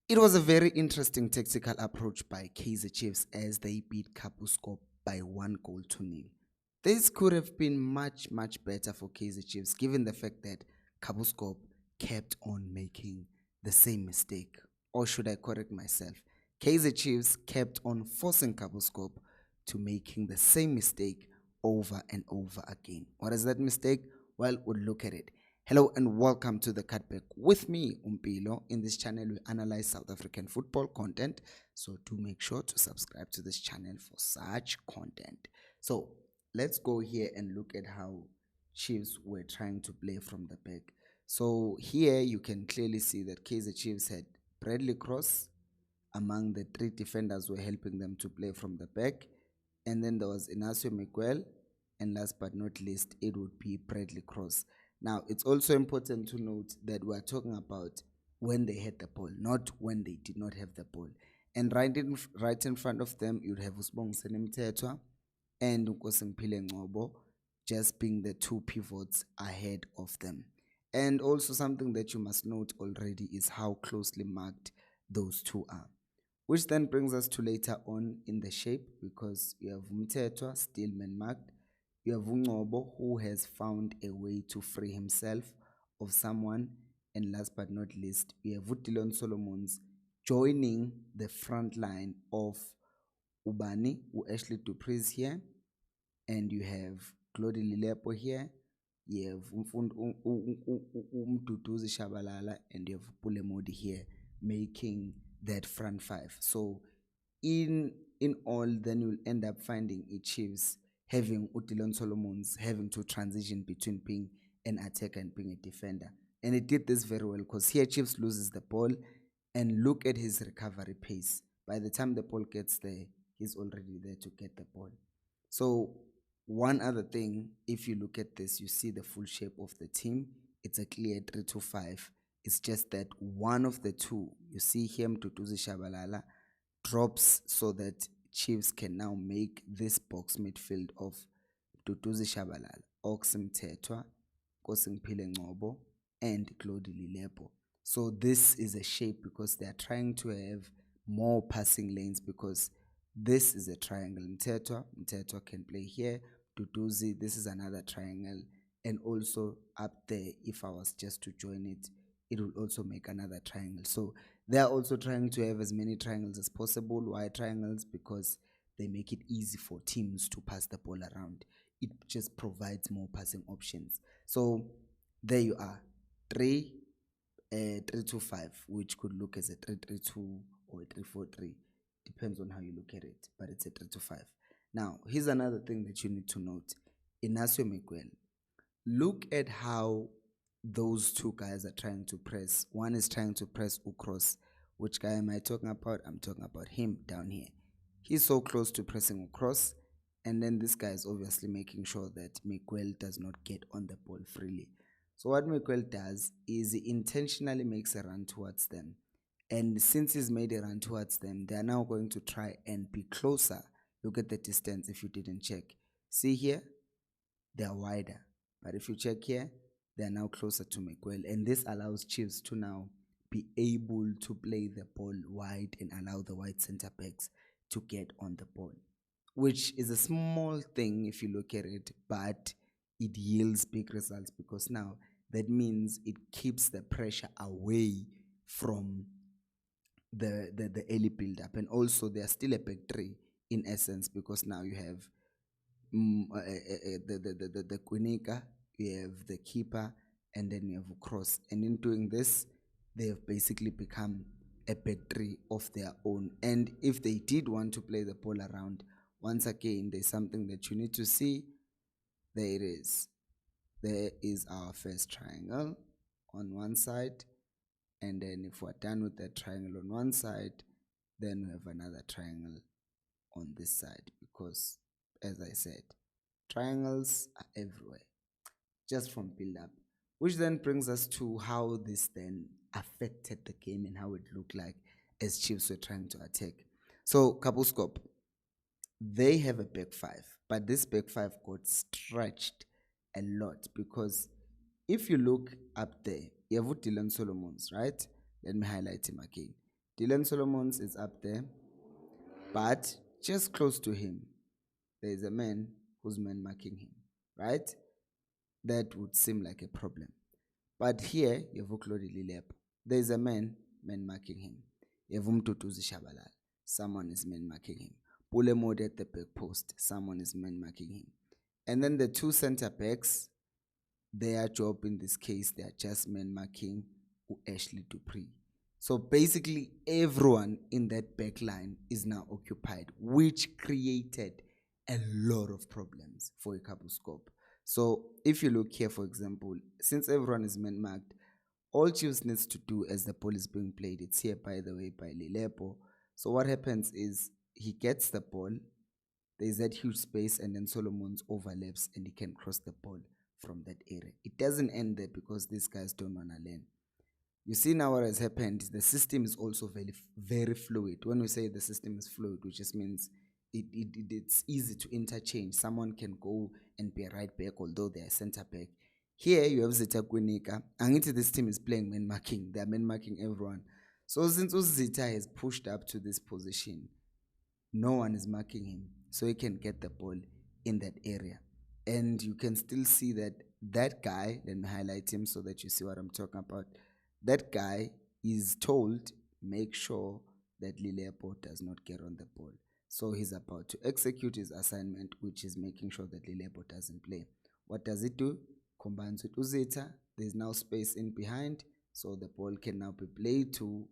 It was a very interesting tactical approach by Kaizer Chiefs as they beat Kabuscorp by 1 goal to nil. This could have been much better for Kaizer Chiefs given the fact that Kabuscorp kept on making the same mistake. Or should I correct myself? Kaizer Chiefs kept on forcing Kabuscorp to making the same mistake over and over again. What is that mistake? Well, we'll look at it. Hello and welcome to the Cutback with me, Umpilo. In this channel, we analyze South African football content. So do make sure to subscribe to this channel for such content. So let's go here and look at how Chiefs were trying to play from the back. So here you can clearly see that Kaizer Chiefs had Bradley Cross among the three defenders who were helping them to play from the back. And then there was Inacio Miguel, and last but not least, it would be Bradley Cross. Now, it's also important to note that we are talking about when they had the ball, not when they did not have the ball. And right in front of them, you'd have Usibongiseni Mthethwa and Nkosimphihle Ngcobo just being the two pivots ahead of them. And also something that you must note already is how closely marked those two are. Which then brings us to later on in the shape, because you have Mthethwa still man marked. You have Ngcobo, who has found a way to free himself of someone. And last but not least, we have Utilon Solomons joining the front line of Ubani, Ashley Dupreez here. And you have Claude Lilepo here. You have Mduduzi Shabalala, and you have Pulemodi here making that front five. So in all, then you'll end up finding it Chiefs having Utilon Solomons having to transition between being an attacker and being a defender. And it did this very well because here Chiefs loses the ball, and look at his recovery pace. By the time the ball gets there, he's already there to get the ball. So one other thing, if you look at this, you see the full shape of the team. It's a clear 3-2-5. It's just that one of the two, you see him, Mduduzi Shabalala, drops so that Chiefs can now make this box midfield of Mduduzi Shabalala, Oxim Mthethwa, Nkosimphihle Ngcobo, and Claude Lilepo. So this is a shape because they are trying to have more passing lanes, because this is a triangle. Mthethwa can play here. Mduduzi, this is another triangle. And also up there, if I was just to join it, it will also make another triangle. So they are also trying to have as many triangles as possible, wide triangles, because they make it easy for teams to pass the ball around. It just provides more passing options. So there you are, 3-2-5, which could look as a 3-3-2 or a 3-4-3. Depends on how you look at it, but it's a 3-2-5. Now, here's another thing that you need to note. Inacio Miguel. Look at how those two guys are trying to press. One is trying to press Ukros. Which guy am I talking about? I'm talking about him down here. He's so close to pressing Ukros, and then this guy is obviously making sure that Miguel does not get on the ball freely. So what Miguel does is he intentionally makes a run towards them. And since he's made a run towards them, they are now going to try and be closer. Look at the distance if you didn't check. See here? They are wider. But if you check here, they are now closer to Miguel. And this allows Chiefs to now be able to play the ball wide and allow the wide center backs to get on the ball, which is a small thing if you look at it, but it yields big results, because now that means it keeps the pressure away from the early build-up. And also they are still a back three in essence, because now you have the Kwinika, you have the keeper, and then you have a cross. And in doing this, they have basically become a back three of their own. And if they did want to play the ball around, once again, there's something that you need to see. There it is. There is our first triangle on one side. And then if we're done with that triangle on one side, then we have another triangle on this side, because, as I said, triangles are everywhere, just from build-up. Which then brings us to how this then affected the game and how it looked like as Chiefs were trying to attack. So Kabuscorp, they have a back five, but this back five got stretched a lot, because if you look up there, you have Dylan Solomons, right? Let me highlight him again. Dylan Solomons is up there, but just close to him, there is a man who's man marking him, right? That would seem like a problem. But here, you have Claude Lilep. There is a man marking him. You have Mtutuzi Shabalala. Someone is man marking him. Pule Mode at the back post. Someone is man marking him. And then the two center backs, their job in this case, they are just man marking Ashley Dupree. So basically, everyone in that back line is now occupied, which created a lot of problems for a Kabuscorp. So if you look here, for example, since everyone is man marked, all Chiefs needs to do as the ball is being played, it's here by the way by Lilepo. So what happens is he gets the ball, there's that huge space, and then Solomons overlaps and he can cross the ball from that area. It doesn't end there because these guys don't want to learn. You see now what has happened, the system is also very fluid. When we say the system is fluid, which just means it's easy to interchange. Someone can go and be a right back, although they're center back. Here you have Zita Kwinika. And this team is playing man marking. They're man marking everyone. So since Zita has pushed up to this position, no one is marking him. So he can get the ball in that area. And you can still see that that guy, let me highlight him so that you see what I'm talking about. That guy is told, make sure that Lilepo does not get on the ball. So he's about to execute his assignment, which is making sure that Lilepo doesn't play. What does it do? Combines with Uzeta. There's now space in behind, so the ball can now be played to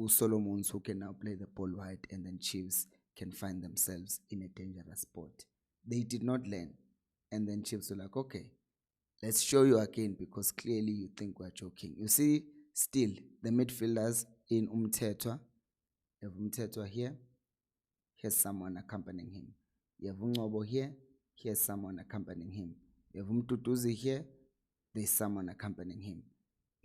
Solomons, who can now play the ball wide, and then Chiefs can find themselves in a dangerous spot. They did not learn, and then Chiefs were like, okay, let's show you again, because clearly you think we're joking. You see, still, the midfielders in Umtetwa, you have Umtetwa here, here's someone accompanying him. You have Ungobo here, here's someone accompanying him. You have Mtutuzi here, there's someone accompanying him.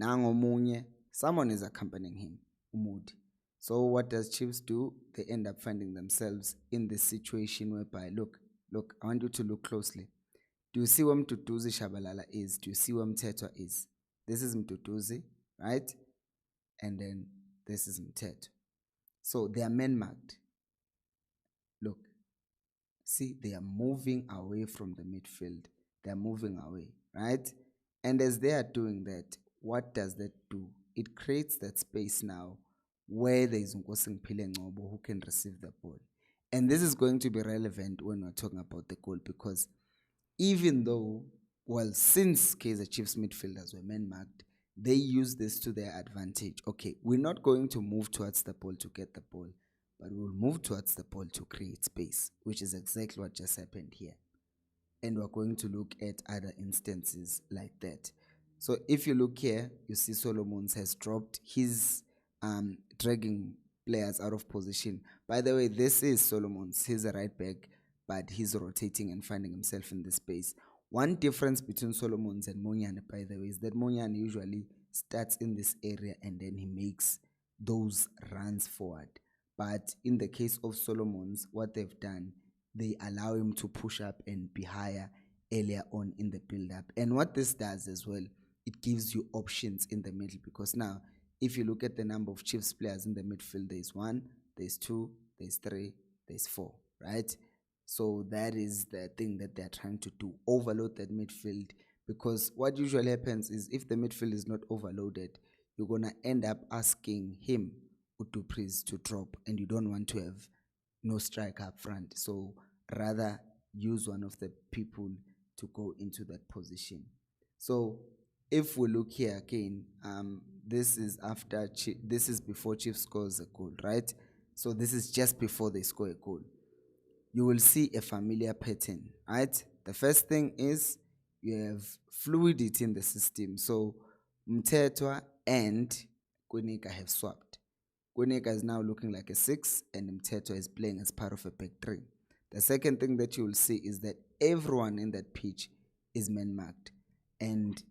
Nango Munye, someone is accompanying him, Umudi. So what does Chiefs do? They end up finding themselves in this situation whereby, look, I want you to look closely. Do you see where Mtutuzi Shabalala is? Do you see where Mtetwa is? This is Mtutuzi, right? And then this is Mtetwa. So they are men marked. Look, see, they are moving away from the midfield. They are moving away, right? And as they are doing that, what does that do? It creates that space now where there is Nkosing Ngcobo who can receive the ball. And this is going to be relevant when we're talking about the goal, because even though, well, since Kaizer Chiefs midfielders were man marked, they use this to their advantage. Okay, we're not going to move towards the ball to get the ball, but we'll move towards the ball to create space, which is exactly what just happened here. And we're going to look at other instances like that. So if you look here, you see Solomons has dropped. He's dragging players out of position. By the way, this is Solomons. He's a right back, but he's rotating and finding himself in this space. One difference between Solomons and Monyane, by the way, is that Monyane usually starts in this area and then he makes those runs forward. But in the case of Solomons, what they've done, they allow him to push up and be higher earlier on in the build-up. And what this does as well, it gives you options in the middle, because now, if you look at the number of Chiefs players in the midfield, there's 1, there's 2, there's 3, there's 4, right? So that is the thing that they're trying to do, overload that midfield, because what usually happens is if the midfield is not overloaded, you're going to end up asking him, Udupriz, to drop, and you don't want to have no striker up front. So rather use one of the people to go into that position. So if we look here again, this is before Chiefs scores a goal, right? So this is just before they score a goal. You will see a familiar pattern, right? The first thing is you have fluidity in the system. So Mtetwa and Kwinika have swapped. Kwinika is now looking like a 6 and Mtetwa is playing as part of a back 3. The second thing that you will see is that everyone in that pitch is man marked. And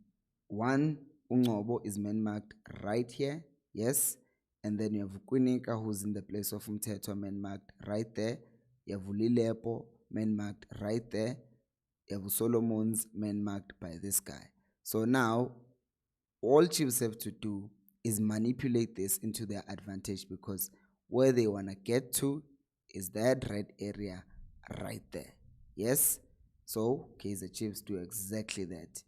one, Ungobo is man marked right here, yes. And then you have Kwinika, who's in the place of Mtetwa, man marked right there. You have Lilepo, man marked right there. You have Solomons, man marked by this guy. So now, all Chiefs have to do is manipulate this into their advantage, because where they want to get to is that red area right there. Yes? So Kaizer Chiefs do exactly that.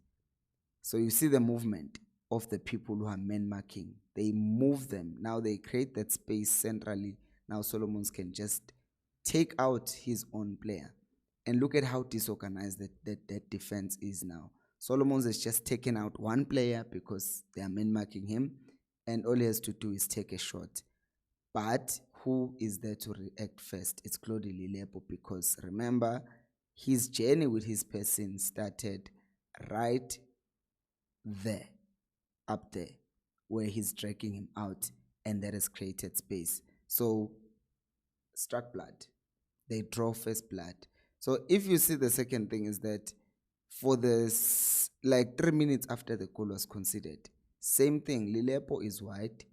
So you see the movement of the people who are men marking. They move them. Now they create that space centrally. Now Solomons can just take out his own player. And look at how disorganized that defense is now. Solomons has just taken out one player because they are men marking him, and all he has to do is take a shot. But who is there to react first? It's Claude Lilebo, because remember, his journey with his person started right there, up there, where he's dragging him out, and that has created space. So, struck blood. They draw first blood. So, if you see, the second thing is that for this, like 3 minutes after the goal was conceded, same thing, Lilebo is wide,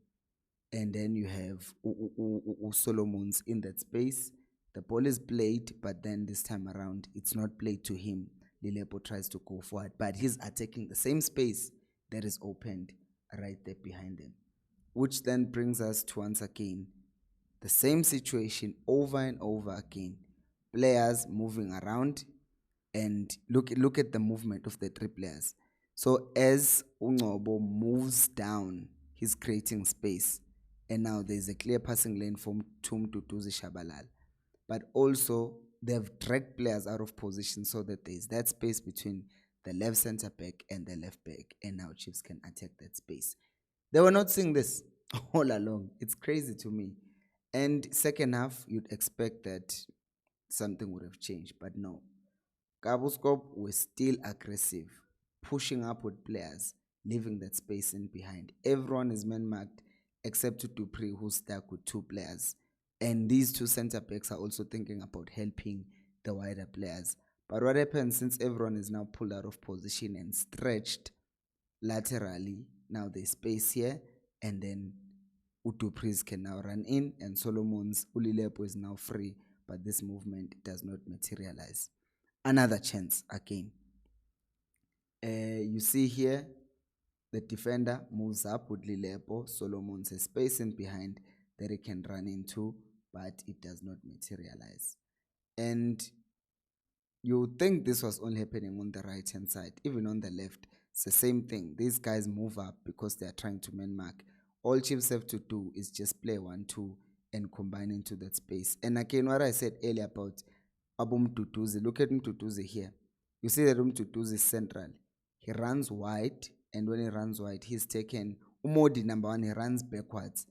and then you have Solomons in that space. The ball is played, but then this time around, it's not played to him. Lilebo tries to go forward, but he's attacking the same space that is opened right there behind him, which then brings us to, once again, the same situation over and over again. Players moving around, and look at the movement of the three players. So as Ungobo moves down, he's creating space, and now there's a clear passing lane from Tum to Tuzi Shabalal. But also they've dragged players out of position so that there's that space between the left center back and the left back, and now Chiefs can attack that space. They were not seeing this all along. It's crazy to me. And second half, you'd expect that something would have changed, but no. Kabuscorp was still aggressive, pushing up with players, leaving that space in behind. Everyone is man-marked except Dupree, who's stuck with two players. And these two center-backs are also thinking about helping the wider players. But what happens, since everyone is now pulled out of position and stretched laterally, now there's space here, and then Dupree's can now run in, and Solomon's Ulilepo is now free, but this movement does not materialize. Another chance again. You see here, the defender moves up with Lilepo. Solomon says space in behind that he can run into, but it does not materialize. And you think this was only happening on the right hand side. Even on the left, it's the same thing. These guys move up because they are trying to man mark. All Chiefs have to do is just play 1-2 and combine into that space. And again, what I said earlier about Tutuzi, look at Tutuzi here. You see that Tutuzi is central. He runs wide, and when he runs wide, he's taken Umodi number one. He runs backwards,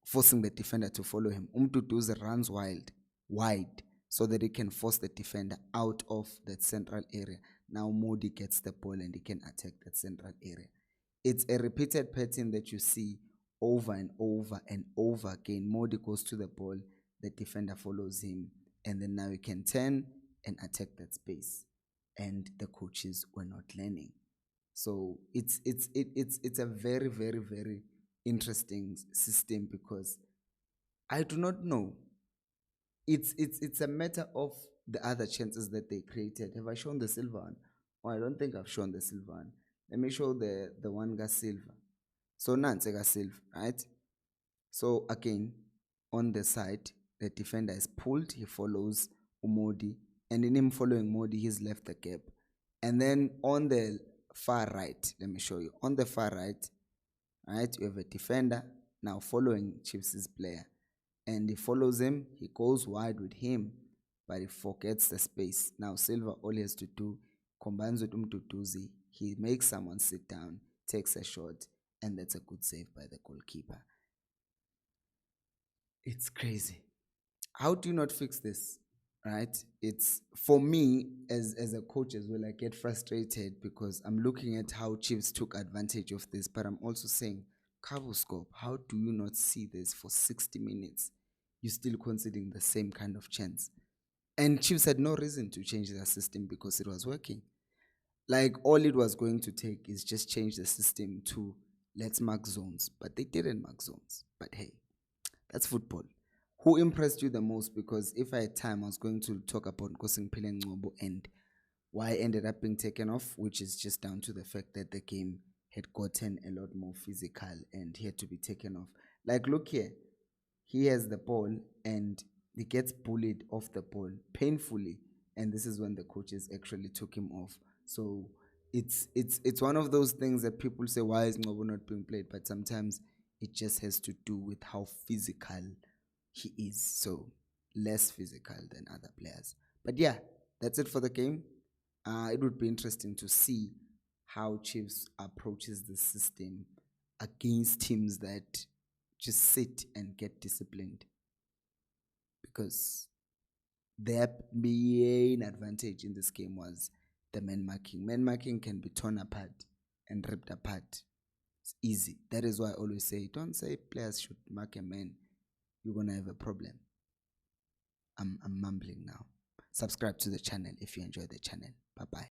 forcing the defender to follow him. Tutuzi runs wide, so that he can force the defender out of that central area. Now Modi gets the ball and he can attack that central area. It's a repeated pattern that you see over and over and over again. Modi goes to the ball, the defender follows him, and then now you can turn and attack that space. And the coaches were not learning. So it's a very, very, very interesting system, because I do not know. It's a matter of the other chances that they created. Have I shown the silver one? Oh, I don't think I've shown the silver one. Let me show the one got silver. So Nancy got silver, right? So again, on the side, the defender is pulled, he follows Umodi, and in him following Modi, he's left the gap. And then on the far right, let me show you. On the far right, you have a defender now following Chiefs' player. And he follows him, he goes wide with him, but he forgets the space. Now Silva, all he has to do, combines with Tutuzi, he makes someone sit down, takes a shot, and that's a good save by the goalkeeper. It's crazy. How do you not fix this? Right? It's, for me, as a coach as well, I get frustrated because I'm looking at how Chiefs took advantage of this, but I'm also saying, Kabuscorp, how do you not see this for 60 minutes? You're still conceding the same kind of chance. And Chiefs had no reason to change their system because it was working. Like, all it was going to take is just change the system to let's mark zones. But they didn't mark zones. But hey, that's football. Who impressed you the most? Because if I had time, I was going to talk about Nkosingphile Ngcobo and why it ended up being taken off, which is just down to the fact that the game had gotten a lot more physical and he had to be taken off. Like, look here, he has the ball and he gets bullied off the ball painfully, and this is when the coaches actually took him off. So it's one of those things that people say, why is Ngobo not being played? But sometimes it just has to do with how physical he is. So less physical than other players. But yeah, that's it for the game. It would be interesting to see how Chiefs approaches the system against teams that just sit and get disciplined, because their main advantage in this game was the man marking. Man marking can be torn apart and ripped apart. It's easy. That is why I always say, don't say players should mark a man. You're going to have a problem. I'm mumbling now. Subscribe to the channel if you enjoy the channel. Bye-bye.